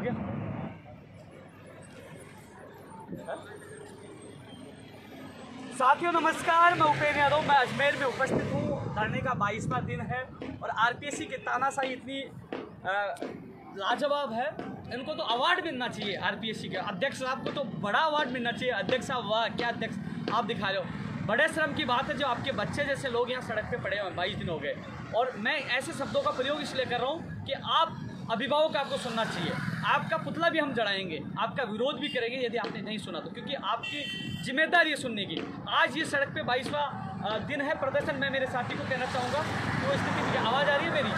गया। साथियों नमस्कार, मैं उपेंद्र यादव, मैं अजमेर में उपस्थित हूँ। धरने का 22वां दिन है और आरपीएससी की तानाशाही इतनी लाजवाब है, इनको तो अवार्ड मिलना चाहिए। आरपीएससी के अध्यक्ष साहब को तो बड़ा अवार्ड मिलना चाहिए। अध्यक्ष साहब वाह, क्या अध्यक्ष आप दिखा रहे हो। बड़े श्रम की बात है जो आपके बच्चे जैसे लोग यहाँ सड़क पे पड़े हुए 22 दिन हो गए। और मैं ऐसे शब्दों का प्रयोग इसलिए कर रहा हूँ कि आप अभिभावक आपको सुनना चाहिए। आपका पुतला भी हम जड़ाएंगे, आपका विरोध भी करेंगे यदि आपने नहीं सुना तो, क्योंकि आपकी जिम्मेदारी है सुनने की। आज ये सड़क पे 22वां दिन है प्रदर्शन। मैं मेरे साथी को कहना चाहूँगा तो स्थिति की आवाज़ आ रही है मेरी,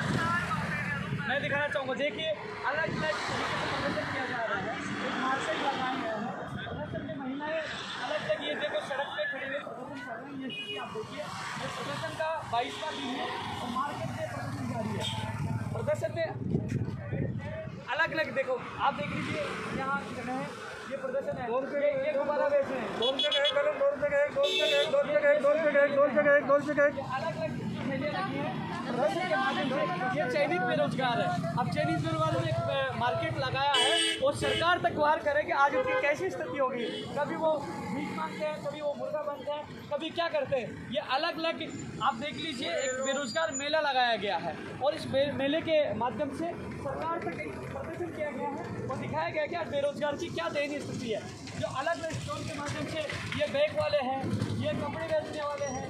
मैं दिखाना चाहूँगा। देखिए अलग अलग तरीके से प्रदर्शन किया जा रहा है, एक मार्शल लगाए गए हैं प्रदर्शन में, महिलाएं अलग अलग ये देखो सड़क पे खड़े हुए प्रदर्शन कर रहे हैं। ये स्थिति आप देखिए, ये प्रदर्शन का 22वां दिन है और मार्केट में प्रदर्शन जारी है। प्रदर्शन में अलग अलग देखो, आप देख लीजिए यहाँ जगह है, ये प्रदर्शन है, ये गुब्बारा बेच रहे हैं, अलग अलग ठेले रखी हैं प्रदर्शन के माध्यम से। ये चयनित बेरोजगार है। अब चयनित बेरोजगारों ने एक मार्केट लगाया है और सरकार तक गुहार करे कि आज उनकी कैसी स्थिति होगी। कभी वो भीख मांगते हैं, कभी वो मुर्गा बनते हैं, कभी क्या करते हैं। ये अलग अलग आप देख लीजिए, एक बेरोजगार मेला लगाया गया है और इस मेले के माध्यम से सरकार तक प्रदर्शन किया गया है और दिखाया गया कि आज बेरोजगार की क्या दयनीय स्थिति है। जो अलग अलग स्टोर के माध्यम से ये बैग वाले हैं, ये कपड़े बेचने वाले हैं,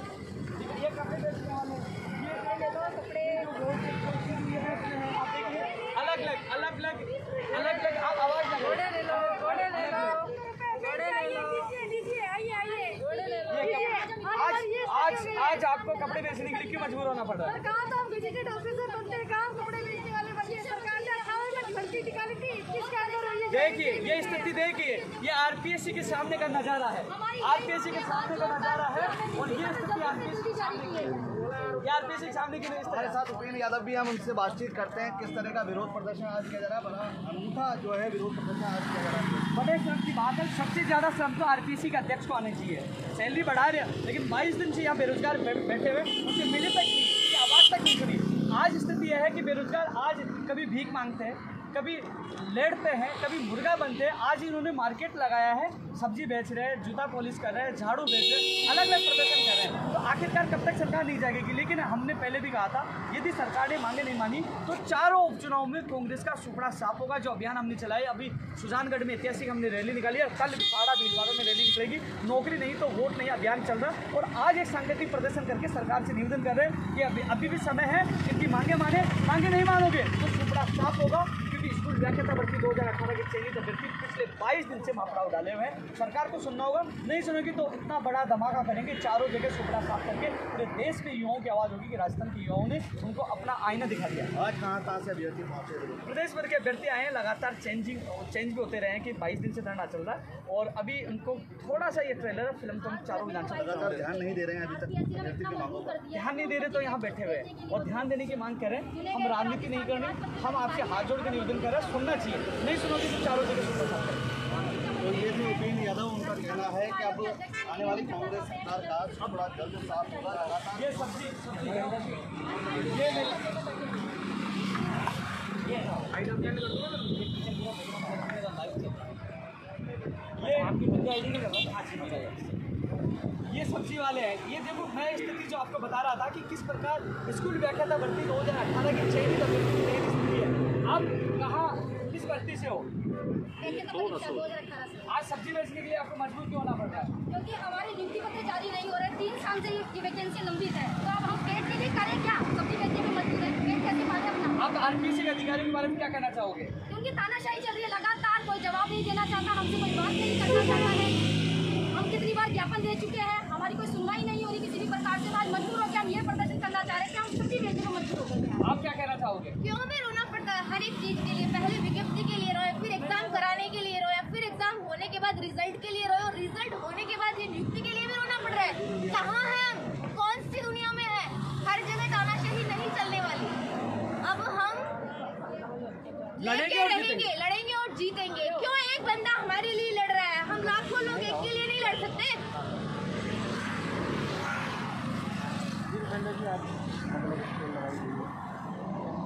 ये कपड़े बेचने वाले हैं, ये कपड़े आप देखिए अलग अलग आप आवाज़ आज आपको कपड़े बेचने के लिए क्यों मजबूर होना पड़ रहा है? देखिए ये स्थिति देखिए, ये आरपीएससी के सामने का नज़ारा है, आरपीएससी के सामने का नज़ारा है और ये स्थिति आरपीएससी के सामने की। हमारे साथ उपेंद्र यादव भी, हम उनसे बातचीत करते हैं किस तरह का विरोध प्रदर्शन आज किया जा रहा है। बड़ा अनूठा जो है विरोध प्रदर्शन आज किया जा रहा है। बड़े श्रम की बात है, सबसे ज़्यादा श्रम तो आरपीएससी के अध्यक्ष को आने चाहिए। सैलरी बढ़ा रहे हैं लेकिन 22 दिन से यहाँ बेरोजगार बैठे हुए, उनसे मिले तक नहीं, उनकी आवाज़ तक नहीं सुनी। आज स्थिति यह है कि बेरोजगार आज कभी भीख मांगते हैं, कभी लेटते हैं, कभी मुर्गा बनते हैं। आज इन्होंने मार्केट लगाया है, सब्जी बेच रहे हैं, जूता पॉलिश कर रहे हैं, झाड़ू बेच रहे हैं, अलग अलग प्रदर्शन कर रहे हैं। तो आखिरकार कब तक सरकार नहीं जाएगी? लेकिन हमने पहले भी कहा था यदि सरकार ने मांगे नहीं मानी तो चारों उपचुनाव में कांग्रेस का सुपड़ा साफ होगा। जो अभियान हमने चलाया, अभी सुजानगढ़ में ऐतिहासिक हमने रैली निकाली है, कल सारा भीलवाड़ा में रैली निकलेगी। नौकरी नहीं तो वोट नहीं अभियान चल रहा है और आज एक सांकेतिक प्रदर्शन करके सरकार से निवेदन कर रहे हैं कि अभी भी समय है, इनकी मांगे नहीं मानोगे तो सुपड़ा साफ होगा। स्कूल व्याख्याता भर्ती 2018 की चयनित अभ्यर्थी पिछले 22 दिन से मापड़ाव डाले हुए हैं। सरकार को सुनना होगा, नहीं सुनेगी तो इतना बड़ा धमाका करेंगे, चारों जगह सुपड़ा साफ करके पूरे देश के युवाओं की आवाज़ होगी कि राजस्थान के युवाओं ने उनको अपना आईना दिखा दिया। आज कहाँ से अभ्यर्थी पहुँचे? प्रदेश भर के अभ्यर्थी आए हैं, लगातार चेंज भी होते रहे हैं कि 22 दिन से धरना चल रहा है और अभी उनको थोड़ा सा ये ट्रेलर फिल्म तो हम चारों विधानसभा ध्यान नहीं दे रहे हैं, अभी तक ध्यान नहीं दे रहे तो यहाँ बैठे हुए हैं और ध्यान देने की मांग करें। हम राजनीति नहीं करनी, हम आपसे हाथ जोड़ के निवेदन कर रहे हैं, सुनना चाहिए, नहीं सुनोगे तो चारों जगह सुनना चाहते हैं। तो ये थे उपेंद्र यादव, उनका कहना है कि अब आने वाली कांग्रेस सरकार का थोड़ा जल्द साफ होगा। लगातार ये सब्जी ये आपकी बंदी आईडी नहीं कर रहा, ये सब्जी वाले हैं। ये देखो मैं स्थिति जो आपको बता रहा था कि किस प्रकार स्कूल व्याख्याता भर्ती 2018 की चयनित अभ्यर्थी की स्थिति है। आप कहाँ किस भर्ती से हो? आज सब्जी बेचने के लिए आपको मजबूर क्यों होना पड़ रहा है? क्योंकि हमारी नियुक्ति पत्र जारी नहीं हो रहे, 3 साल से ये वैकेंसी लंबित है। तो अब हम पेट के लिए करें क्या? सब्जी बेचने में मजबूर है, पेट कैसे पाले अपना? आप आरपीएससी के अधिकारी के बारे में क्या कहना चाहोगे? क्योंकि तानाशाही चल रही है लगातार, कोई जवाब नहीं देना चाहता, हमसे कोई बात नहीं करना चाहता है। हम कितनी बार ज्ञापन दे चुके हैं, हमारी कोई सुनवाई नहीं हो रही किसी भी प्रकार से। आज मजबूर होकर हम ये प्रदर्शन करना चाह रहे हैं कि हम सब्जी बेचने को मजबूर हो गए हैं। आप क्या कहना चाहोगे? क्यों हमें रोना पड़ता है हर एक चीज के लिए? पहले विज्ञप्ति के लिए रोए, फिर एग्जाम कराने के लिए रोए, फिर एग्जाम होने के बाद रिजल्ट के लिए रोए और रिजल्ट होने के बाद ये नियुक्ति के लिए भी रोना पड़ रहा है। कहाँ है हम? कौन सी दुनिया में है? हर जगह तानाशाही नहीं चलने वाली। अब हम लड़ेंगे और जीतेंगे। क्यों एक बंदा हमारे लिए लड़ रहा है? हम लाखों लोग एक के लिए नहीं लड़ सकते?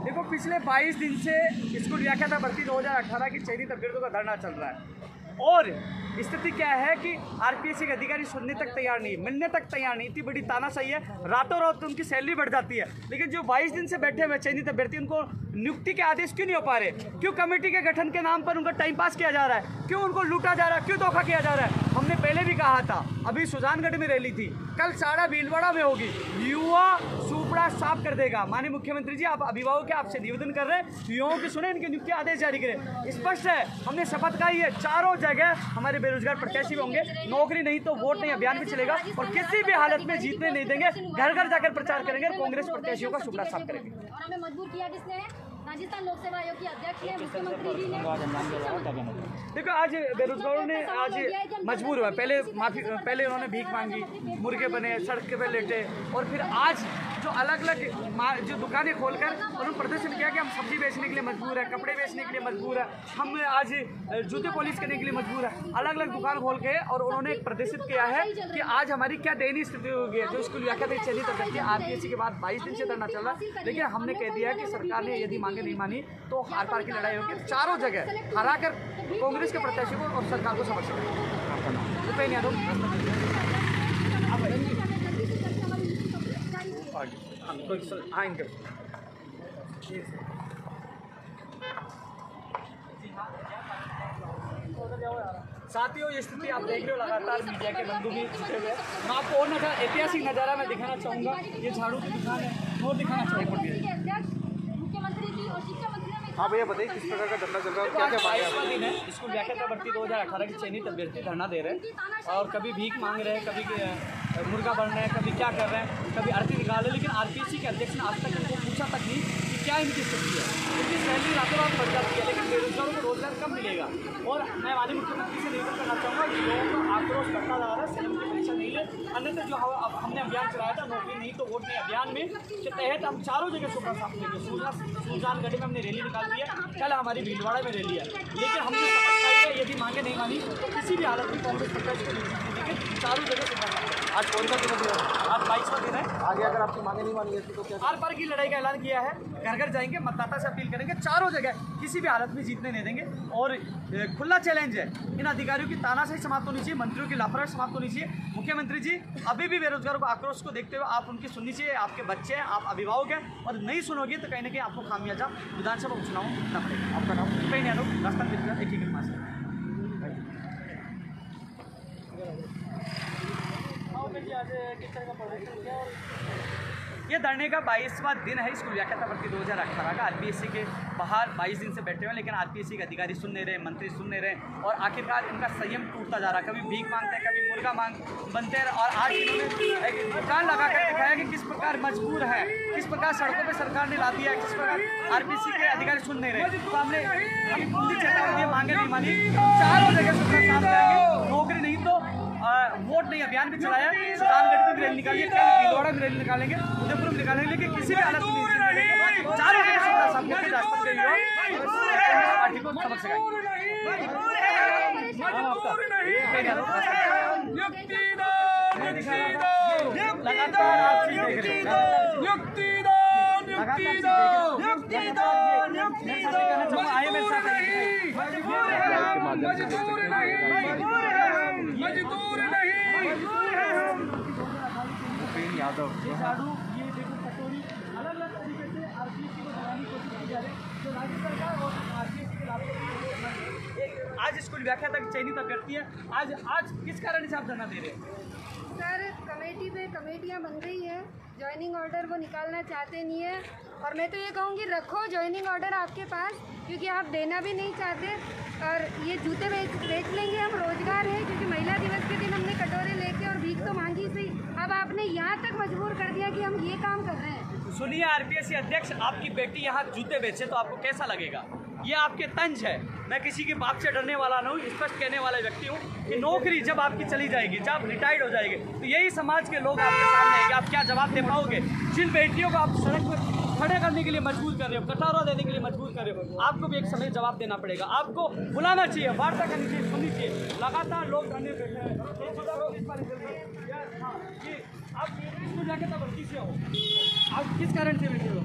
देखो पिछले 22 दिन से स्कूल व्याख्याता भर्ती 2018 की चयनित अभ्यर्थियों का धरना चल रहा है और स्थिति क्या है कि आरपीएससी के अधिकारी सुनने तक तैयार नहीं, मिलने तक तैयार नहीं। इतनी बड़ी तानाशाही है, रातों रात उनकी सैलरी बढ़ जाती है, लेकिन जो 22 दिन से बैठे हुए चयनित अभ्यर्थी उनको नियुक्ति के आदेश क्यों नहीं हो पा रहे? क्यों कमेटी के गठन के नाम पर उनका टाइम पास किया जा रहा है? क्यों उनको लूटा जा रहा है? क्यों धोखा किया जा रहा है? हमने पहले भी कहा था, अभी सुजानगढ़ में रैली थी, कल साड़ा भीलवाड़ा में होगी। युवा सुपड़ा साफ कर देगा। माननीय मुख्यमंत्री जी, आप अभिभावक के आपसे निवेदन कर रहे हैं, युवाओं की सुने, इनके नियुक्ति आदेश जारी करें। स्पष्ट है, हमने शपथ खाई है, चारों जगह हमारे बेरोजगार प्रत्याशी भी होंगे। नौकरी नहीं तो वोट नहीं अभियान भी चलेगा और किसी भी हालत में जीतने नहीं देंगे। घर घर जाकर प्रचार करेंगे, कांग्रेस प्रत्याशियों का सुपड़ा साफ करेंगे। और हमें मजबूर किया किसने? राजस्थान लोक सेवा आयोग के अध्यक्ष ने, मुख्यमंत्री जी ने। देखो आज बेरोजगारों ने आज मजबूर हुआ, पहले उन्होंने भीख मांगी, मुर्गे बने, सड़क पे लेटे और फिर आज जो अलग अलग जो दुकानें खोलकर उन्होंने प्रदर्शन किया कि हम सब्जी बेचने के लिए मजबूर है, कपड़े बेचने के लिए मजबूर है, हम आज जूते पॉलिश करने के लिए मजबूर है। अलग अलग दुकान खोल के और उन्होंने प्रदर्शित किया है कि आज हमारी क्या दयनीय स्थिति हो गई है। जो स्कूल व्याख्याता चयनित अभ्यर्थी आरपीएससी के बाद 22 दिन से धरना चल रहा है, लेकिन हमने कह दिया है कि सरकार ने यदि मांगे नहीं मानी तो हार पार की लड़ाई होगी। चारों जगह हराकर कांग्रेस के प्रत्याशी को और सरकार को समर्थन साथियों, ये स्थिति आप देख रहे हो, लगातार मीडिया के बंधु भी जुटे हुए। मैं आपको और ऐतिहासिक नज़ारा मैं दिखाना चाहूँगा। ये झाड़ू की दुकान है, और दिखाना चाहूँगा। मुख्यमंत्री जी और शिक्षा मंत्री ने हाँ भैया बताइए किस प्रकार का धरना चल रहा है, क्या क्या मांगे हैं? 22वां दिन है, स्कूल व्याख्याता भर्ती 2018 की चयनित अभ्यर्थी धरना दे रहे हैं और कभी भीख मांग रहे हैं, कभी मुर्गा बन रहे हैं, कभी क्या कर रहे हैं, कभी अर्थी निकाल रहे हैं। लेकिन आरपीएससी के अध्यक्ष ने आज तक इनको पूछा तक नहीं कि क्या इनकी स्थिति है। इनकी सैलरी रातों रात बढ़ जाती है, लेकिन बेरोजगारों को रोजगार कम मिलेगा। और मैं माननीय मुख्यमंत्री से निवेदन करना चाहूँगा कि लोगों का आक्रोश करता जा रहा है, सैलरी की परीक्षा नहीं है। अन्यथा जो हमने अभियान चलाया था, नौकरी नहीं तो वोट नहीं अभियान में के तहत हम चारों जगह सुपड़ा साफ करेंगे। सुजानगढ़ में हमने रैली निकाल दी है, कल हमारी भीलवाड़ा में रैली है, लेकिन हमने शपथ खाई है यदि मांगे नहीं मानी तो किसी भी हालत में कांग्रेस प्रत्याशी को नहीं देंगे। चारों जगह सुपड़ा साफ। आज कौन सा दिन है? आज 22वां दिन है। आगे अगर आपकी मांगे नहीं मानी तो क्या? आर पार की लड़ाई का ऐलान किया है, घर घर जाएंगे, मतदाता से अपील करेंगे, चारों जगह किसी भी हालत में जीतने नहीं देंगे। और खुला चैलेंज है, इन अधिकारियों की तानाशाही समाप्त होनी चाहिए, मंत्रियों की लापरवाही समाप्त होनी चाहिए। मुख्यमंत्री जी, अभी भी बेरोजगारों को आक्रोश को देखते हुए आप उनकी सुननी चाहिए। आपके बच्चे हैं, आप अभिभावक हैं और नहीं सुनोगे तो कहीं ना कहीं आपको खामियाजा विधानसभा उपचुनाव में भुगतना पड़ेगा। आपका नाम? कहीं नहीं आना, राजस्थान मित्र एक ही पास है। ये धरने का 22वां दिन है। स्कूल व्याख्याता भर्ती 2018 का आरपीएससी के बाहर 22 दिन से बैठे हुए हैं, लेकिन आरपीएससी के अधिकारी सुन नहीं रहे, मंत्री सुन नहीं रहे और आखिरकार इनका संयम टूटता जा रहा है। कभी भीख मांगते हैं, कभी मुर्गा बनते हैं और आज इन्होंने एक दुकान लगा कर दिखाया कि किस प्रकार मजबूर है, किस प्रकार सड़कों पर सरकार ने ला दिया है, किस प्रकार आरपीएससी के अधिकारी सुन नहीं रहे। तो हमने पूरी चेतावनी मांगे नहीं मानी, चारों जगह सुपड़ा साफ करेंगे। नौकरी नहीं तो वोट नहीं अभियान भी चलाया, सुजानगढ़ में रैली निकालिए, कल भीलवाड़ा में रैली निकालेंगे, उदयपुर में निकालेंगे, लेकिन किसी भी हालत में नहीं जीतेंगे। चारों जगह सुपड़ा साफ करके राजस्थान के युवा पार्टी को सबक सिखाएंगे। लगातार आप चीज देख रहे यादव झाड़ू, ये देखो कटोरी, अलग अलग तरीके से आरपीएससी को बनाने की कोशिश की जा रही है। तो राज्य सरकार और आरपीएससी के लाभ आज स्कूल व्याख्याता की चयनित अभ्यर्थी है। आज किस कारण से आप धरना दे रहे हैं? सर, कमेटी पे कमेटियाँ बन गई हैं, ज्वाइनिंग ऑर्डर वो निकालना चाहते नहीं है। और मैं तो ये कहूँगी रखो ज्वाइनिंग ऑर्डर आपके पास, क्योंकि आप देना भी नहीं चाहते। और ये जूते बेच लेंगे हम, रोजगार है, क्योंकि महिला दिवस के दिन हमने कटोरे लेके और भीख तो मांगी सही, अब आपने यहाँ तक मजबूर कर दिया कि हम ये काम कर रहे हैं। सुनिए आरपीएससी अध्यक्ष, आपकी बेटी यहाँ जूते बेचे तो आपको कैसा लगेगा? ये आपके तंज है। मैं किसी के बाप से डरने वाला नहीं हूँ, स्पष्ट कहने वाला व्यक्ति हूँ कि नौकरी जब आपकी चली जाएगी, जब आप रिटायर्ड हो जाएंगे, तो यही समाज के लोग आपके सामने आएंगे। आप क्या जवाब दे पाओगे? जिन बेटियों को आप सड़क पर खड़े करने के लिए मजबूर कर रहे हो, कटोरा देने के लिए मजबूर कर रहे हो, आपको भी एक समय जवाब देना पड़ेगा। आपको बुलाना चाहिए, वार्ता करनी चाहिए, सुननी चाहिए। लगातार लोग धरने बैठे हैं। आप स्कूल जाके तब भर्ती से हो, आप किस कारण से बैठे हो?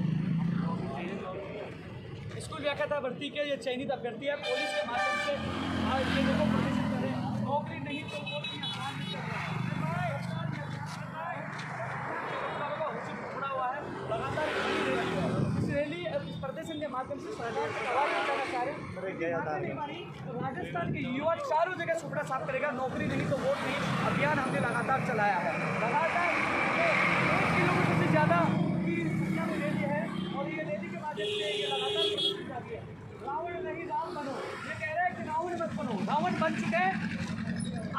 स्कूल व्याख्याता भर्ती के ये चयनित अभ्यर्थी है, पुलिस के माध्यम से आज ये लोगों प्रदर्शन कर रहे हैं। नौकरी नहीं तो वोट नहीं, आसान नहीं कर रहे पड़ा हुआ है, लगातार इस रैली इस प्रदर्शन के माध्यम से सरकार से सवाल करना चाह रहे हैं। राजस्थान के युवा चारों जगह सुपड़ा साफ करेगा। नौकरी नहीं तो वोट नहीं अभियान हमने लगातार चलाया है। लगातार 1 किलोमीटर से ज़्यादा की संख्या में रैली है और ये रैली के माध्यम से ये लगातार प्रदर्शन जारी है। रावण नहीं राम बनो, ये कह रहे हैं कि रावण मत बनो, रावण बन चुके हैं,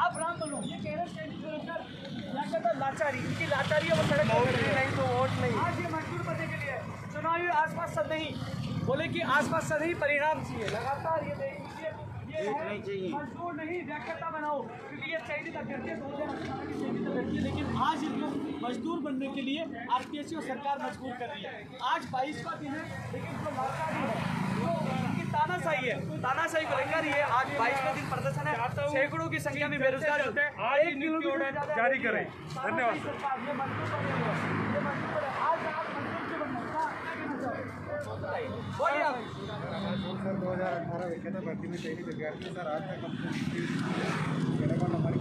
आप राम बनो, ये कह रहे हैं। लाचारी, इनकी लाचारी है वो सड़क नहीं तो वोट नहीं। आज ये मजबूर बनने के लिए चुनावी आसपास सद नहीं बोले कि आसपास सद नहीं परिणाम चाहिए। लगातार ये देखिए ये मजबूर नहीं व्याख्याता बनाओ, क्योंकि ये चयनित अभ्यर्थी 2018 की चयनित अभ्यर्थी है, लेकिन आज इनको मजदूर बनने के लिए आरपीएससी और सरकार मजबूर कर रही है। आज 22वां दिन है, लेकिन जो लाचारी है वो इनकी तानाशाही है, तानाशाही को लेकर ये आज 22वां दिन प्रदर्शन है। सैकड़ों की संख्या में बेरोजगार होते हैं। आज न्यूज जारी करें। धन्यवाद। बोलिए आप। 2018 विख्याता भर्ती में चयनित विद्यार्थी सर आज तक हमारी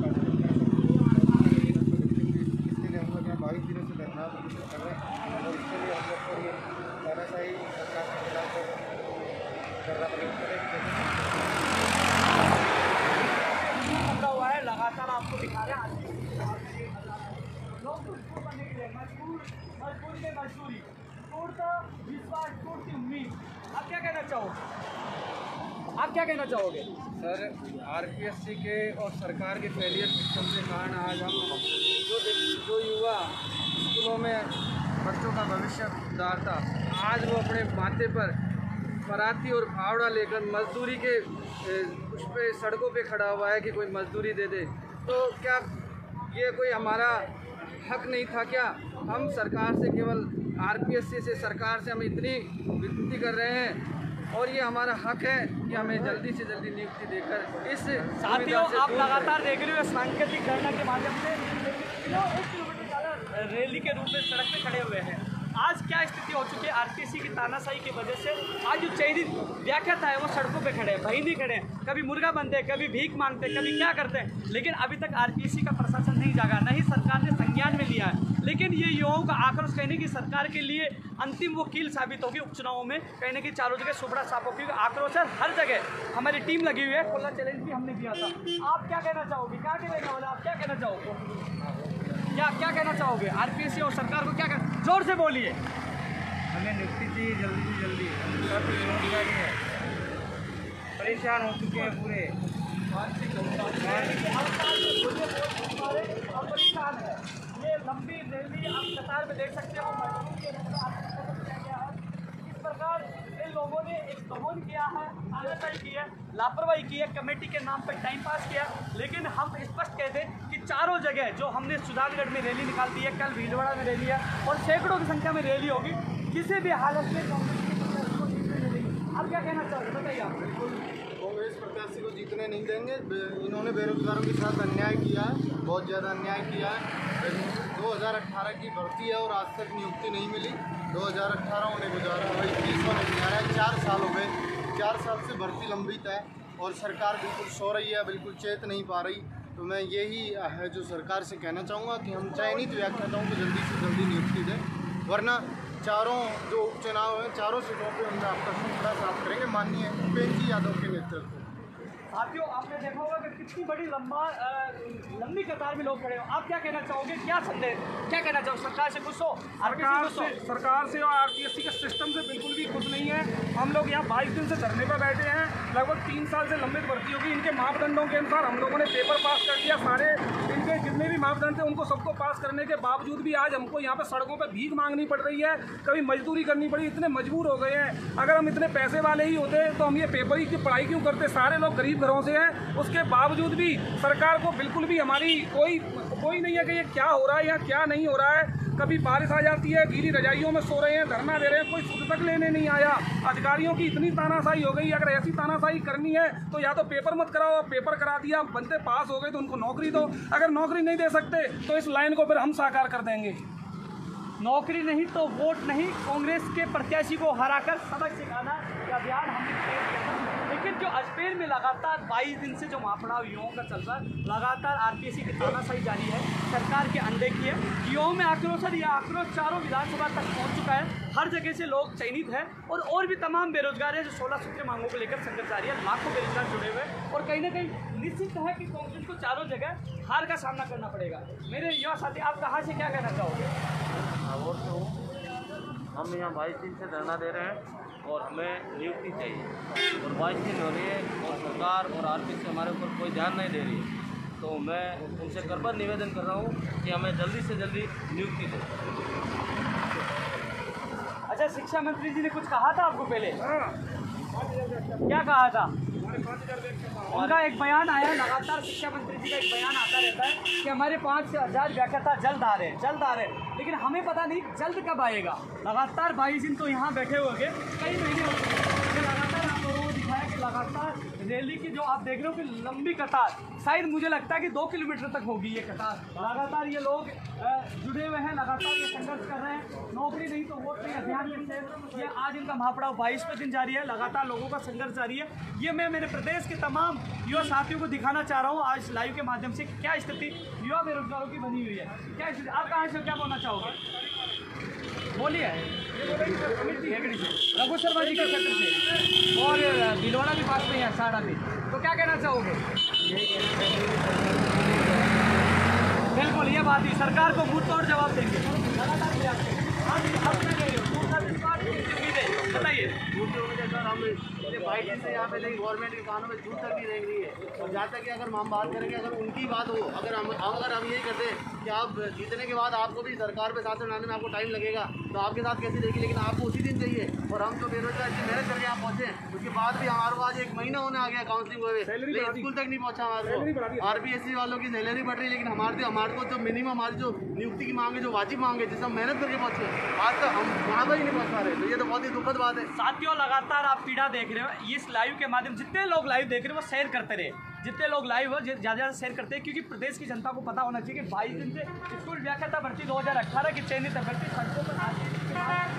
इसके लिए हम लोग यहाँ 22 दिनों से धरना कर रहे हैं और इसके लिए हम लोग को ये तानाशाही सरकार के खिलाफ करना पड़ा हुआ है। लगातार आपको दिखा रहे हैं लोग बनने के लिए मजबूर में मजदूरी, टूटता विश्वास, टूटती उम्मीद। आप क्या कहना चाहोगे? आप क्या कहना चाहोगे? सर आरपीएससी के और सरकार के फेलियर सिस्टम के कारण आज हम जो युवा स्कूलों में बच्चों का भविष्य सुधारता, आज वो अपने माथे पर पराती और फावड़ा लेकर मजदूरी के उस पे सड़कों पे खड़ा हुआ है कि कोई मजदूरी दे दे। तो क्या ये कोई हमारा हक नहीं था क्या? हम सरकार से केवल आरपीएससी से सरकार से हम इतनी विनती कर रहे हैं और ये हमारा हक है कि हमें जल्दी से जल्दी नियुक्ति देकर इस साथियों आप लगातार देख रहे हो सांकेतिक गणना के माध्यम से 1 किलोमीटर ज़्यादा रैली के रूप में सड़क पे खड़े हुए हैं। आज क्या स्थिति हो चुकी है आरपीएससी की तानाशाही की वजह से? आज जो चयनित व्याख्याता है वो सड़कों पे खड़े हैं, भाई नहीं खड़े हैं, कभी मुर्गा बनते हैं, कभी भीख मांगते हैं, कभी क्या करते हैं, लेकिन अभी तक आरपीएससी का प्रशासन नहीं जागा, नहीं सरकार ने संज्ञान में लिया है। लेकिन ये युवाओं का आक्रोश कहने की सरकार के लिए अंतिम वो कील साबित होगी उपचुनावों में। कहने की चारों जगह सुपड़ा साफ होगी, आक्रोश है हर जगह। हमारी टीम लगी हुई है, खुला चैलेंज भी हमने दिया था। आप क्या कहना चाहोगे? क्या कहना वाला आप क्या कहना चाहोगे? क्या कहना चाहोगे आरपीएससी और सरकार को? क्या कहना, जोर से बोलिए। हमें नियुक्ति चाहिए जल्दी से जल्दी। सब बेरोजगारी है, परेशान हो चुके हैं पूरे। परेशान है ये लंबी रैली आप कतार में देख सकते हो। इस प्रकार इन लोगों ने एक दमन किया है, तानाशाही की है, लापरवाही की है, कमेटी के नाम पर टाइम पास किया। लेकिन हम स्पष्ट कहते हैं कि चारों जगह जो हमने सुजानगढ़ में रैली निकाल दी है, कल भीलवाड़ा में रैली है और सैकड़ों की संख्या में रैली होगी। किसी भी हालत में आप क्या कहना चाहोगे? बताइए आप। कांग्रेस प्रत्याशी को जीतने नहीं देंगे। इन्होंने बेरोजगारों के साथ अन्याय किया है, बहुत ज़्यादा अन्याय किया है। 2018 की भर्ती है और आज तक नियुक्ति नहीं मिली। 2018 उन्हें गुजारा, वही 20वां नहीं आ रहा है। 4 साल हो गए, 4 साल से भर्ती लंबित है और सरकार बिल्कुल सो रही है, बिल्कुल चेत नहीं पा रही। तो मैं यही है जो सरकार से कहना चाहूँगा कि हम चयनित व्याख्याताओं को जल्दी से जल्दी नियुक्ति दें, वरना चारों जो उपचुनाव हैं चारों सीटों पे हम आपका सुपड़ा साफ करेंगे माननीय उपेंद्र यादव के नेतृत्व में। साथियों आपने देखा होगा कि कितनी बड़ी लंबी कतार में लोग खड़े हो। आप क्या कहना चाहोगे? क्या संदेश, क्या कहना चाहोगे? सरकार से खुश हो? सरकार से और आरपीएससी के सिस्टम से बिल्कुल भी खुश नहीं है। हम लोग यहाँ 22 दिन से धरने पर बैठे हैं। लगभग 3 साल से लंबित भर्ती होगी। इनके मापदंडों के अनुसार हम लोगों ने पेपर पास कर दिया। सारे इनके जितने भी मापदंड थे उनको सबको पास करने के बावजूद भी आज हमको यहाँ पे सड़कों पर भीख मांगनी पड़ रही है, कभी मजदूरी करनी पड़ी। इतने मजबूर हो गए हैं। अगर हम इतने पैसे वाले ही होते तो हम ये पेपर की पढ़ाई क्यों करते? सारे लोग गरीब घरों से हैं, उसके बावजूद भी सरकार को बिल्कुल भी हमारी कोई नहीं है कि ये क्या हो रहा है या क्या नहीं हो रहा है। कभी बारिश आ जाती है, गीली रजाइयों में सो रहे हैं, धरना दे रहे हैं, कोई सुध तक लेने नहीं आया। अधिकारियों की इतनी तानाशाही हो गई। अगर ऐसी तानाशाही करनी है तो या तो पेपर मत कराओ, पेपर करा दिया, बनते पास हो गए तो उनको नौकरी दो। अगर नौकरी नहीं दे सकते तो इस लाइन को फिर हम साकार कर देंगे। नौकरी नहीं तो वोट नहीं, कांग्रेस के प्रत्याशी को हराकर सबक सिखाना अभियान हमने तेज किया था। लेकिन जो अजमेर में लगातार 22 दिन से जो महापड़ाव युवाओं का चल रहा है, लगातार आरपीएससी की तानाशाही जारी है, सरकार के अनदेखी है, युवाओं में आक्रोश है। यह आक्रोश चारों विधानसभा तक पहुंच चुका है। हर जगह से लोग चयनित हैं और भी तमाम बेरोजगार हैं जो 16 सूत्रीय मांगों को लेकर संघर्ष जारी है। लाखों बेरोजगार जुड़े हुए हैं और कहीं ना कहीं निश्चित है कि कांग्रेस को चारों जगह हार का सामना करना पड़ेगा। मेरे युवा साथी, आप कहाँ से क्या कहना चाहोगे? और तो हम यहाँ 22 दिन से धरना दे रहे हैं और हमें नियुक्ति चाहिए और 22 दिन हो रही है और सरकार और आरपीएससी हमारे ऊपर कोई ध्यान नहीं दे रही है। तो मैं उनसे करबद्ध निवेदन कर रहा हूँ कि हमें जल्दी से जल्दी नियुक्ति दें। अच्छा, शिक्षा मंत्री जी ने कुछ कहा था आपको पहले? क्या कहा था? उनका एक बयान आया है, लगातार शिक्षा मंत्री जी का एक बयान आता रहता है कि हमारे 5000 व्याख्याता जल्द आ रहे हैं, लेकिन हमें पता नहीं जल्द कब आएगा। लगातार 22 दिन तो यहाँ बैठे हुए कई महीने हो चुके। लगातार आप लोगों को दिखाया कि लगातार रैली की जो आप देख रहे हो कि लंबी कतार, शायद मुझे लगता है कि 2 किलोमीटर तक होगी ये कतार। लगातार ये लोग जुड़े हुए हैं, लगातार ये संघर्ष कर रहे हैं। नौकरी नहीं तो वोट नहीं अभियान के तहत ये आज इनका महापड़ाव 22वें दिन जारी है। लगातार लोगों का संघर्ष जारी है। ये मैं मेरे प्रदेश के तमाम युवा साथियों को दिखाना चाह रहा हूँ आज लाइव के माध्यम से क्या स्थिति युवा बेरोजगारों की बनी हुई है। क्या स्थिति, आप कहाँ से क्या बोलना चाहोगे? बोलिए। रघु शर्मा जी के क्षेत्र से और भिलवाड़ा भी पास में है, साड़ा में, तो क्या कहना चाहोगे? बिल्कुल ये बात ही, सरकार को मुंह तोड़ जवाब देंगे। बताइए। हम 22 दिन से यहाँ पे नहीं, गवर्नमेंट के कानों में झूठ तक नहीं देख रही है। और जहाँ तक कि अगर हम बात करेंगे, अगर उनकी बात हो, अगर हम यही करते हैं कि आप जीतने के बाद आपको भी सरकार पे शासन बनाने में आपको टाइम लगेगा, तो आपके साथ कैसे देगी, लेकिन आपको उसी दिन चाहिए। और हम तो बेरोजगार इतनी मेहनत करके यहाँ पहुँचे, उसके बाद भी हमारे को आज 1 महीना होने आ गया काउंसलिंग हुए, लेकिन स्कूल तक नहीं पहुँचा हमारे को। आरपीएससी वालों की सैलरी बढ़ रही है, लेकिन हमारे को जो मिनिमम हमारी जो नियुक्ति की मांग है, जो वाजिब मांग है, जिससे हम मेहनत करके पहुँचे, आज तक हम वहाँ पर ही नहीं पहुँच पा रहे। तो ये तो बहुत ही दुखद बात है। साथियों, लगातार आप पीड़ा देख रहे हो। इस लाइव के माध्यम जितने लोग लाइव देख रहे हो वो शेयर करते रहे, जितने लोग लाइव हो ज़्यादा शेयर करते हैं, क्योंकि प्रदेश की जनता को पता होना चाहिए कि 22 दिन से स्कूल व्याख्याता भर्ती 2018 की चयनित अभ्यर्थी सड़कों पर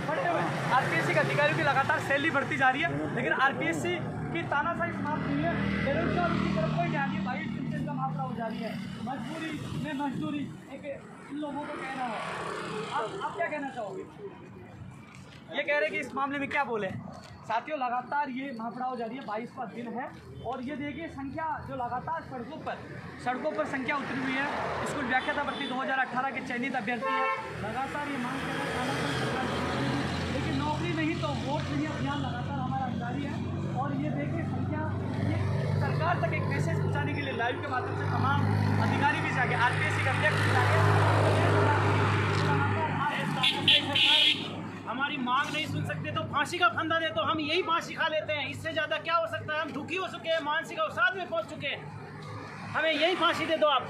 खड़े हुए। आरपीएससी के अधिकारियों की लगातार सैलरी बढ़ती जा रही है, लेकिन आरपीएससी की तानाशाही समाप्त नहीं है। बेरोजगारों की तरफ कोई ध्यान नहीं। 22 दिन से इनका महापड़ाव जारी है। मजबूरी में मजदूरी एक इन लोगों को कहना है। आप क्या कहना चाहोगे? ये कह रहे हैं कि इस मामले में क्या बोले? साथियों, लगातार ये महापड़ाव जारी है, 22वां दिन है और ये देखिए संख्या जो लगातार सड़कों पर संख्या उतरी हुई है। स्कूल व्याख्याता भर्ती 2018 के चयनित अभ्यर्थी है। लगातार ये मांग कर रहे हैं, लेकिन नौकरी नहीं तो वोट नहीं अभियान लगातार हमारा जारी है। और ये देखिए संख्या, ये सरकार तक एक मैसेज पहुँचाने के लिए लाइव के माध्यम से तमाम अधिकारी भी जाके, आरपीएससी के अध्यक्ष भी जाके हमारी मांग नहीं सुन सकते तो फांसी का फंदा दे, तो हम यही फांसी खा लेते हैं। इससे ज़्यादा क्या हो सकता है? हम दुखी हो चुके हैं, मानसिक अवसाद में पहुंच चुके हैं। हमें यही फांसी दे दो। आप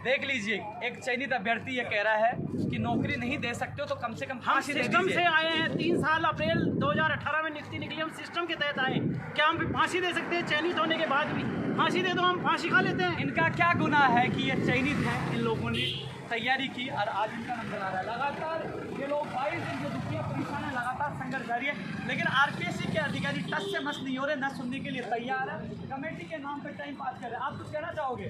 देख लीजिए, एक चयनित अभ्यर्थी ये कह रहा है कि नौकरी नहीं दे सकते हो तो कम से कम हम फांसी दे सिस्टम दीजिए। से आए हैं, 3 साल अप्रैल 2018 में नियुक्ति निकली, हम सिस्टम के तहत आए। क्या हम फांसी दे सकते हैं? चयनित होने के बाद भी फांसी दे दो, हम फांसी खा लेते हैं। इनका क्या गुनाह है कि ये चयनित हैं? इन लोगों ने तैयारी की और आज इनका नंबर आ रहा है। लगातार ये लोग 22 दिन से दुखिया परेशान है, लगातार संघर्ष जारी है, लेकिन आरपीएससी के अधिकारी टस से मस नहीं हो रहे, न सुनने के लिए तैयार है। कमेटी के नाम पर टाइम पास कर रहे हैं। आप कुछ कहना चाहोगे?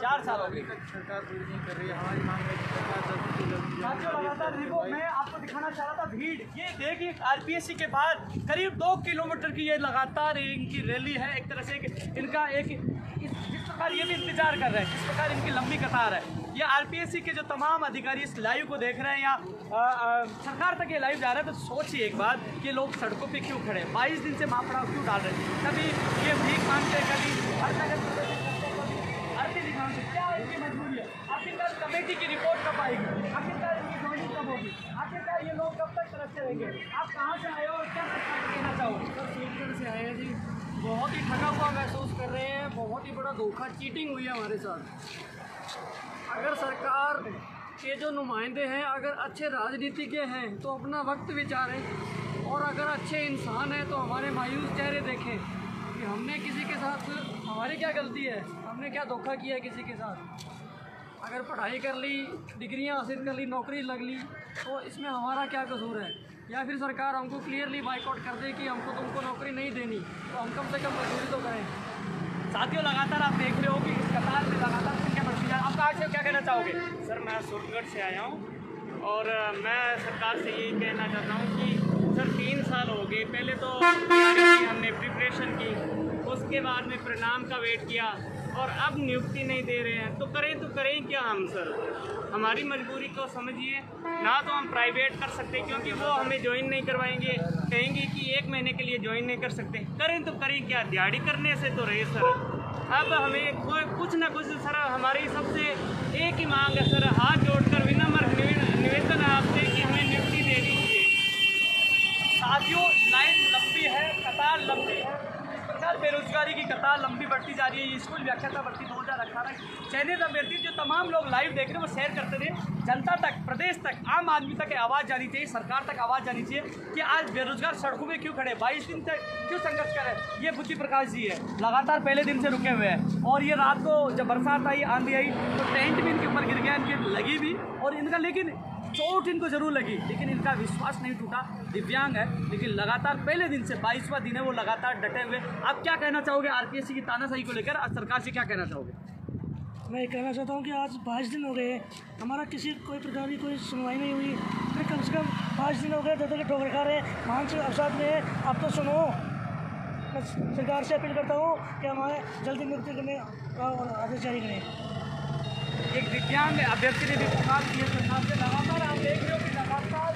4 साल हो गए सरकार पूरी नहीं कर रही है हमारी मांग है। साथियों, लगातार देखो, मैं आपको दिखाना चाह रहा था भीड़। ये देखिए, आरपीएससी के बाद करीब 2 किलोमीटर की ये लगातार इनकी रैली है। एक तरह से इनका जिस प्रकार ये भी इंतजार कर रहे हैं, जिस प्रकार इनकी लंबी कतार है। ये आरपीएससी के जो तमाम अधिकारी इस लाइव को देख रहे हैं या सरकार तक ये लाइव जा रहा है, तो सोचिए एक बात कि लोग सड़कों पे क्यों खड़े हैं, 22 दिन से महापड़ाव क्यों डाल रहे हैं। कभी ये भीख मांगते हैं, कभी आरती दिखाते, क्या इनकी मजबूरी है? आखिरकार कमेटी की रिपोर्ट कब आएगी? आखिरकार इनकी ज्वाइनिंग कब होगी? आखिरकार ये लोग कब तक तरसते रहेंगे? आप कहाँ से आए हो और क्या कहना चाहोगे? सर, से आए हैं जी। बहुत ही ठगा हुआ महसूस कर रहे हैं। बहुत ही बड़ा धोखा, चीटिंग हुई है हमारे साथ। अगर सरकार के जो नुमाइंदे हैं, अगर अच्छे राजनीतिज्ञ हैं तो अपना वक्त विचारें, और अगर अच्छे इंसान हैं तो हमारे मायूस चेहरे देखें कि हमने किसी के साथ, हमारी क्या गलती है, हमने क्या धोखा किया है किसी के साथ। अगर पढ़ाई कर ली, डिग्रियां हासिल कर ली, नौकरी लग ली, तो इसमें हमारा क्या कसूर है? या फिर सरकार हमको क्लियरली बाइकआउट कर दे कि हमको तुमको नौकरी नहीं देनी, तो हम कम से कम मजदूरी तो करें। साथियों, लगातार आप देख रहे हो कि इस कतार में लगातार संख्या बढ़ती है। आप कहाँ से क्या कहना चाहोगे? सर मैं सूरतगढ़ से आया हूँ और मैं सरकार से यही कहना चाहता हूँ कि सर 3 साल हो गए, पहले तो हमने प्रिपरेशन की, उसके बाद में परिणाम का वेट किया और अब नियुक्ति नहीं दे रहे हैं, तो करें क्या हम सर? हमारी मजबूरी को समझिए। ना तो हम प्राइवेट कर सकते क्योंकि वो हमें ज्वाइन नहीं करवाएंगे, कहेंगे कि 1 महीने के लिए ज्वाइन नहीं कर सकते। करें तो करें क्या? दिहाड़ी करने से तो रहे सर। अब हमें कुछ ना कुछ सर, हमारी सबसे एक ही मांग है सर, हाथ जोड़कर विनम्र निवेदन है आपसे कि हमें नियुक्ति दे दीजिए। साथियों, लाइन लंबी है, कतार लंबी है। इस प्रकार बेरोजगारी की कतार लंबी बढ़ती जा रही है। ये स्कूल व्याख्याता भर्ती 2018 चयनित अभ्यर्थी जो तमाम लोग लाइव देख रहे हैं वो शेयर करते थे। जनता तक, प्रदेश तक, आम आदमी तक आवाज़ जानी चाहिए, सरकार तक आवाज़ जानी चाहिए कि आज बेरोजगार सड़कों में क्यों खड़े, 22 दिन तक क्यों संघर्ष कर रहे हैं। ये बुद्धि प्रकाश जी है, लगातार पहले दिन से रुके हुए हैं। और ये रात को जब बरसात आई, आंधी आई, तो टेंट भी इनके ऊपर गिर गया, इनकी लगी भी, और इनका लेकिन चोट इनको जरूर लगी, लेकिन इनका विश्वास नहीं टूटा। दिव्यांग है लेकिन लगातार पहले दिन से 22वां दिन है वो लगातार डटे हुए। आप क्या कहना चाहोगे आरपीएससी की तानाशाही को लेकर? आज सरकार से क्या कहना चाहोगे? मैं ये कहना चाहता हूँ कि आज 22 दिन हो गए, हमारा कोई प्रकार की कोई सुनवाई नहीं हुई। फिर कम से कम 5 दिन हो गए जब तक ठोकर खा रहे हैं, मानसिक अवसाद में। आप तो सुनो, मैं सरकार से अपील करता हूँ कि हमारे जल्दी नियुक्ति करने और आदेश जारी करें। एक दिव्यांग अभ्यर्थी ने भी पुकार की है सरकार से। लगातार आप देख रहे हो कि लगातार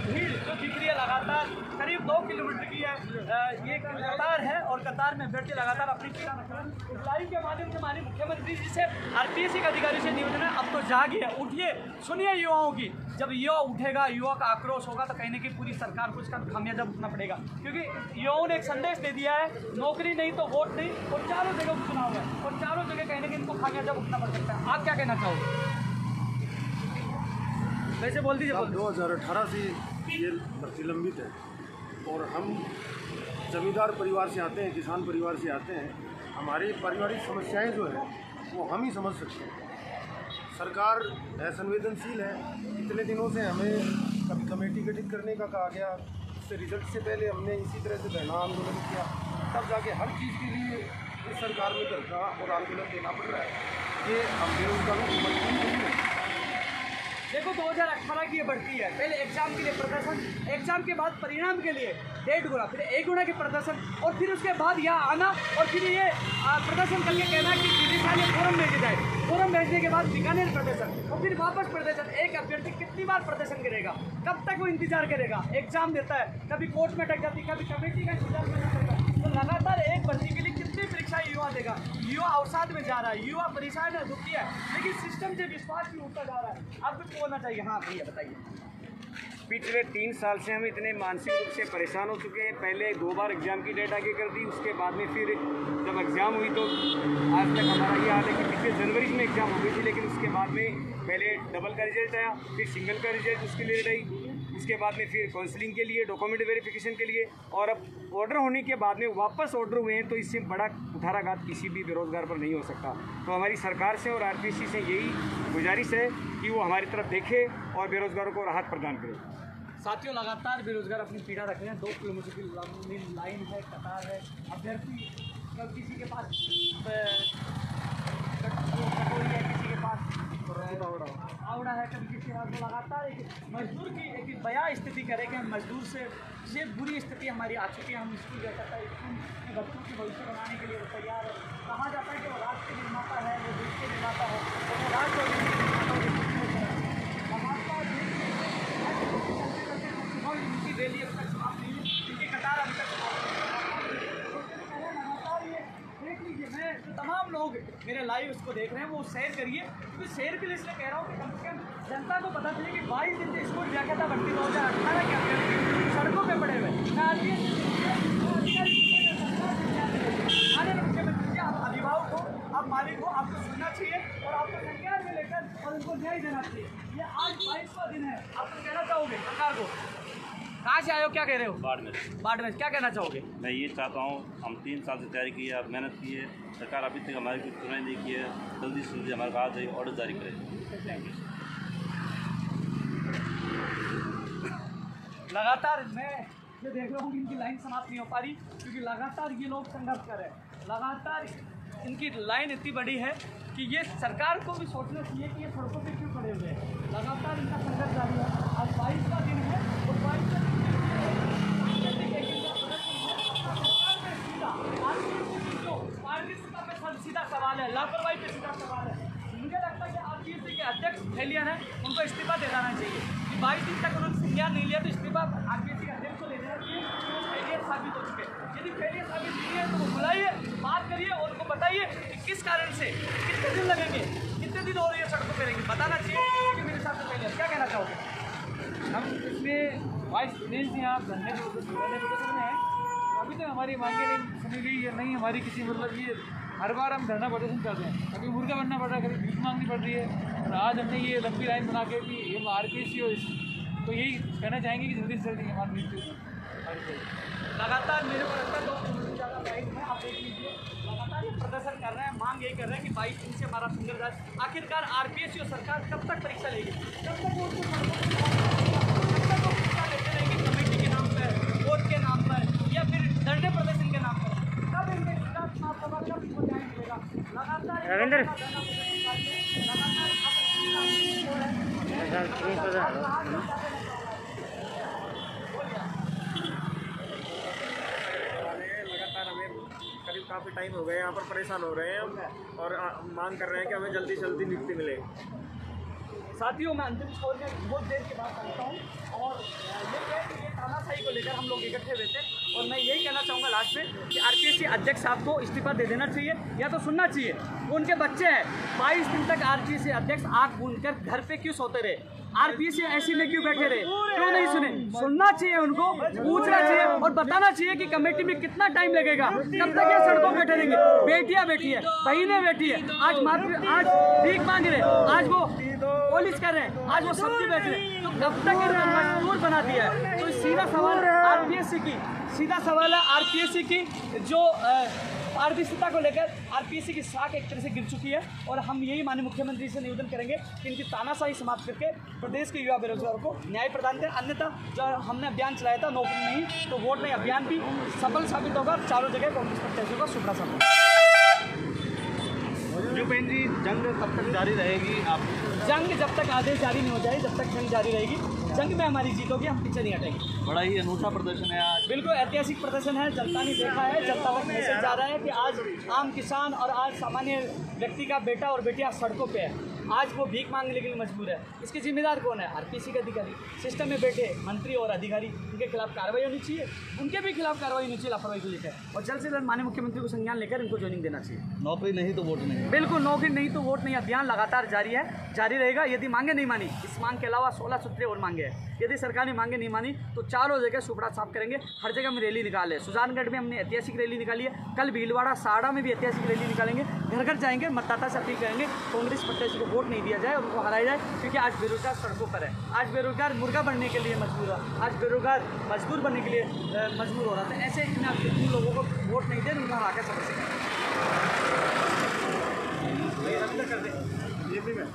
भीड़ जो दिख रही है, लगातार करीब 2 किलोमीटर की है। ये कतार है और कतार में अभ्यर्थी लगातार अपनी पीड़ा रख रहे हैं। लाइव के माध्यम से माननीय मुख्यमंत्री जी से, आरपीएससी के अधिकारी से निवेदन है, अब तो जागिए, उठिए, सुनिए युवाओं की। जब युवा उठेगा, युवा का आक्रोश होगा, तो कहीं ना कहीं पूरी सरकार को इसका खामियाजा भुगतना पड़ेगा। क्योंकि युवाओं ने एक संदेश दे दिया है, नौकरी नहीं तो वोट नहीं, और चारों जगह चुनाव है, और चारों जगह कहीं ना कहीं इनको खामियाजा भुगतना पड़ सकता है। आप क्या कहना चाहोगे? वैसे बोल दीजिए। 2018 से ये भर्ती लंबित है और हम जमींदार परिवार से आते हैं, किसान परिवार से आते हैं। हमारी पारिवारिक समस्याएं जो है वो हम ही समझ सकते हैं। सरकार संवेदनशील है। इतने दिनों से हमें कभी कमेटी गठित करने का कहा गया, उससे रिजल्ट से पहले हमने इसी तरह से धरना आंदोलन किया, तब जाके हर चीज़ के लिए इस सरकार में धरना और आंदोलन देना पड़ रहा है। ये हम बेरोजगारों को मजबूर नहीं है। देखो 2018 की ये बढ़ती है, पहले एग्जाम के लिए प्रदर्शन, एग्जाम के बाद परिणाम के लिए 1.5 गुना, फिर 1 गुना के प्रदर्शन, और फिर उसके बाद यहाँ आना और फिर ये प्रदर्शन करके कहना कि विदिशा में फॉर्म भेजे जाए, फॉर्म भेजने के बाद बीकानेर प्रदर्शन और फिर वापस प्रदर्शन। एक अभ्यर्थी कितनी बार प्रदर्शन करेगा? कब तक वो इंतजार करेगा? एग्जाम देता है, कभी कोर्ट में अटक जाती है, कभी कमेटी का इंतजार करना पड़ता है। तो लगातार एक भर्ती के लिए कितनी परीक्षाएं युवा देगा? युवा अवसाद में जा रहा है, युवा परेशान है, दुखी है, लेकिन सिस्टम से विश्वास भी उठता जा रहा है। अब भी होना चाहिए। हाँ भैया बताइए। पिछले 3 साल से हम इतने मानसिक रूप से परेशान हो चुके हैं। पहले 2 बार एग्ज़ाम की डेट आगे कर दी, उसके बाद में फिर जब एग्ज़ाम हुई तो आज तक हमारा ये हाल है कि पिछले जनवरी में एग्ज़ाम हो गई थी, लेकिन उसके बाद में पहले डबल का रिजल्ट आया, फिर सिंगल का रिजल्ट, उसके लिए आई, उसके बाद में फिर काउंसलिंग के लिए, डॉक्यूमेंट वेरिफिकेशन के लिए, और अब ऑर्डर होने के बाद में वापस ऑर्डर हुए हैं। तो इससे बड़ा कुठाराघात किसी भी बेरोजगार पर नहीं हो सकता। तो हमारी सरकार से और आरपीएससी से यही गुजारिश है कि वो हमारी तरफ देखे और बेरोजगारों को राहत प्रदान करे। साथियों, लगातार बेरोजगार अपनी पीड़ा रख रहे हैं। 2 किलोमीटर की लंबी लाइन है, कतार है। अभ्यर्थी कब किसी के पास कटोरी है, किसी के पास आवड़ा है, कभी किसी के पास। लगातार एक मजदूर की एक बया स्थिति करे कि मजदूर से ये बुरी स्थिति हमारी आ चुकी है। हम स्कूल जाता है, स्कूल में बच्चों के भविष्य बनाने के लिए वो तैयार है। कहा जाता है कि वो राष्ट्र के निर्माता है, वो देश के निर्माता है, तो वो राष्ट्र और देश के उनकी रैली अब तक समाप्त नहीं हुई, उनकी कतार अभी तक देख लीजिए। मैं तो तमाम लोग मेरे लाइव उसको देख रहे हैं, वो शेयर करिए, क्योंकि शेयर के लिए इसलिए कह रहा हूँ कि कम से कम जनता को पता चले कि 22 दिन से स्कूल व्याख्याता भर्ती 2018 के अभ्यर्थी सड़कों पे पड़े हुए। मुख्यमंत्री, आप अभिभावक हो, आप मालिक हो, आपको सुनना चाहिए और आपको संज्ञान में लेकर और उनको न्याय देना चाहिए। ये आज 22वां दिन है, आप तो कहना चाहोगे सरकार को? कहाँ से आए हो, क्या कह रहे हो? बाड़मेर। क्या कहना चाहोगे? मैं ये चाहता हूँ, हम 3 साल से तैयारी की है, आप मेहनत की है, सरकार अभी तक हमारी कुछ सुनाई नहीं की है, जल्दी से जल्दी हमारे पास जाइए, ऑर्डर जारी करें। लगातार मैं ये देख रहा हूँ कि इनकी लाइन समाप्त नहीं हो पा रही, क्योंकि लगातार ये लोग संघर्ष कर रहे हैं। लगातार इनकी लाइन इतनी बड़ी है कि ये सरकार को भी सोचना चाहिए कि ये सड़कों पे क्यों खड़े हुए हैं। लगातार इनका संघर्ष जारी है। आज 22 का दिन है और 22 का दिन सीधा सवाल है, लापरवाही पे सीधा सवाल है। मुझे लगता है कि आरपीएससी के अध्यक्ष फेलियर हैं, उनको इस्तीफा दे देना चाहिए। कि 22 दिन तक उन्होंने संज्ञान नहीं लिया तो इस्तीफा आरपीएससी के अध्यक्ष को दे देना चाहिए। फेलियर साबित हो चुके, यदि फेलियर साबित नहीं है तो वो बुलाइए, बात करिए और उनको बताइए कि किस कारण से, कितने दिन लगेंगे, कितने दिन और ये सड़कों पर रहेंगे, बताना चाहिए। क्योंकि मेरे साथ फेलियर, क्या कहना चाहोगे? हम इसमें वाइस प्रेसिडेंट हैं, आप धरने प्रदर्शन में हैं। अभी तक हमारी मांगे नहीं सुनी गई है, नहीं हमारी किसी मतलब ये हर बार हम धरना प्रदर्शन करते हैं, कभी मुर्गा बनना पड़ रहा है, कभी भीख मांगनी पड़ रही है। और आज हमने ये लंबी लाइन बना के कि ये आरपीएससी हो, तो यही कहना चाहेंगे कि जल्दी से जल्दी हमारी मृत्यु लगातार मेरे को लगता है 2 करोड़ से ज़्यादा बाइक में आप देख लीजिए, लगातार ये प्रदर्शन कर रहे हैं, मांग यही कर रहे हैं कि 22 दिन से हमारा संघर्ष। आखिरकार आरपीएससी और सरकार कब तक परीक्षा लेगी, कब तक वो परीक्षा लेते रहेंगे कमेटी के नाम पर, वोट के नाम पर, या फिर धरने प्रदर्शन के नाम पर? कब इनके खिलाफ कब इनको न्याय मिलेगा? लगातार हमें करीब काफ़ी टाइम हो गया यहाँ पर परेशान हो रहे हैं हम, और मांग कर रहे हैं कि हमें जल्दी से जल्दी नियुक्ति मिले। साथियों, मैं अंतिम छोर में बहुत देर के बाद करता हूँ और ये तानाशाही को लेकर हम लोग इकट्ठे हुए थे, और मैं यही कहना चाहूँगा लास्ट में कि आरपीएससी अध्यक्ष साहब को इस्तीफा दे देना चाहिए या तो सुनना चाहिए। वो उनके बच्चे हैं, 22 दिन तक आरपीएससी अध्यक्ष आँख बूंद कर घर पे क्यों सोते रहे, आरपीएससी ऐसी में क्यों बैठे रहे, क्यों नहीं सुने? सुनना चाहिए उनको, पूछना चाहिए और बताना चाहिए कि कमेटी में कितना टाइम लगेगा, कब तक ये सड़कों पे बैठे रहेंगे। बेटियां बैठी है, बहनें बैठी है, आज भीख मांग रहे, आज वो पुलिस कर रहे हैं, आज वो सब्जी बेच रहे हैं, तो कब तक इनको मजबूर बना दिया है? तो सीधा सवाल आरपीएससी की, सीधा सवाल है आरपीएससी की, जो पारदर्शिता को लेकर आरपीएससी की साख एक तरह से गिर चुकी है। और हम यही माननीय मुख्यमंत्री से निवेदन करेंगे कि इनकी तानाशाही समाप्त करके प्रदेश के युवा बेरोजगारों को न्याय प्रदान करें। अन्यथा जो हमने अभियान चलाया था नौकरी नहीं तो वोट नहीं अभियान भी सफल साबित होगा, चारों जगह कांग्रेस प्रत्याशियों का सुभरा सफल। बहन जी, जंग कब तक जारी रहेगी? आप जंग जब तक आदेश जारी नहीं हो जाए, जब तक जंग जारी रहेगी, जंग में हमारी जीत होगी, हम पीछे नहीं हटेंगे। बड़ा ही अनूठा प्रदर्शन है आज। बिल्कुल ऐतिहासिक प्रदर्शन है, जनता ने देखा है, जनता तक मैसेज जा रहा है कि आज आम किसान और आज सामान्य व्यक्ति का बेटा और बेटियां सड़कों पे है, आज वो भीख मांगने के लिए मजबूर है। इसके जिम्मेदार कौन है? आरपीएससी के अधिकारी, सिस्टम में बैठे मंत्री और अधिकारी, उनके खिलाफ कार्रवाई होनी चाहिए, उनके भी खिलाफ कार्रवाई होनी चाहिए लापरवाही को लेकर, और जल्द से जल्द माननीय मुख्यमंत्री को संज्ञान लेकर इनको ज्वाइनिंग देना चाहिए। नौकरी नहीं तो वोट नहीं। बिल्कुल, नौकरी नहीं तो वोट नहीं अभियान लगातार जारी है, जारी रहेगा। यदि मांगे नहीं मानी, इस मांग के अलावा 16 सूत्रीय और मांगे हैं, यदि सरकार ने मांगे नहीं मानी तो चारों जगह सुपड़ा साफ करेंगे, हर जगह हम रैली निकाले। सुजानगढ़ में हमने ऐतिहासिक रैली निकाली है, कल भीलवाड़ा साड़ा में भी ऐतिहासिक रैली निकालेंगे, घर घर जाएंगे, मतदाता से अपील करेंगे कांग्रेस प्रत्याशी को वोट नहीं दिया जाए, उनको हराया जाए, क्योंकि आज बेरोजगार सड़कों पर है, आज बेरोजगार मुर्गा बनने के लिए मजबूर है, आज बेरोजगार मजदूर बनने के लिए मजबूर हो रहा था। ऐसे इन लोगों को वोट नहीं दे, उनको हरा के समझ सकें। ये भी मैं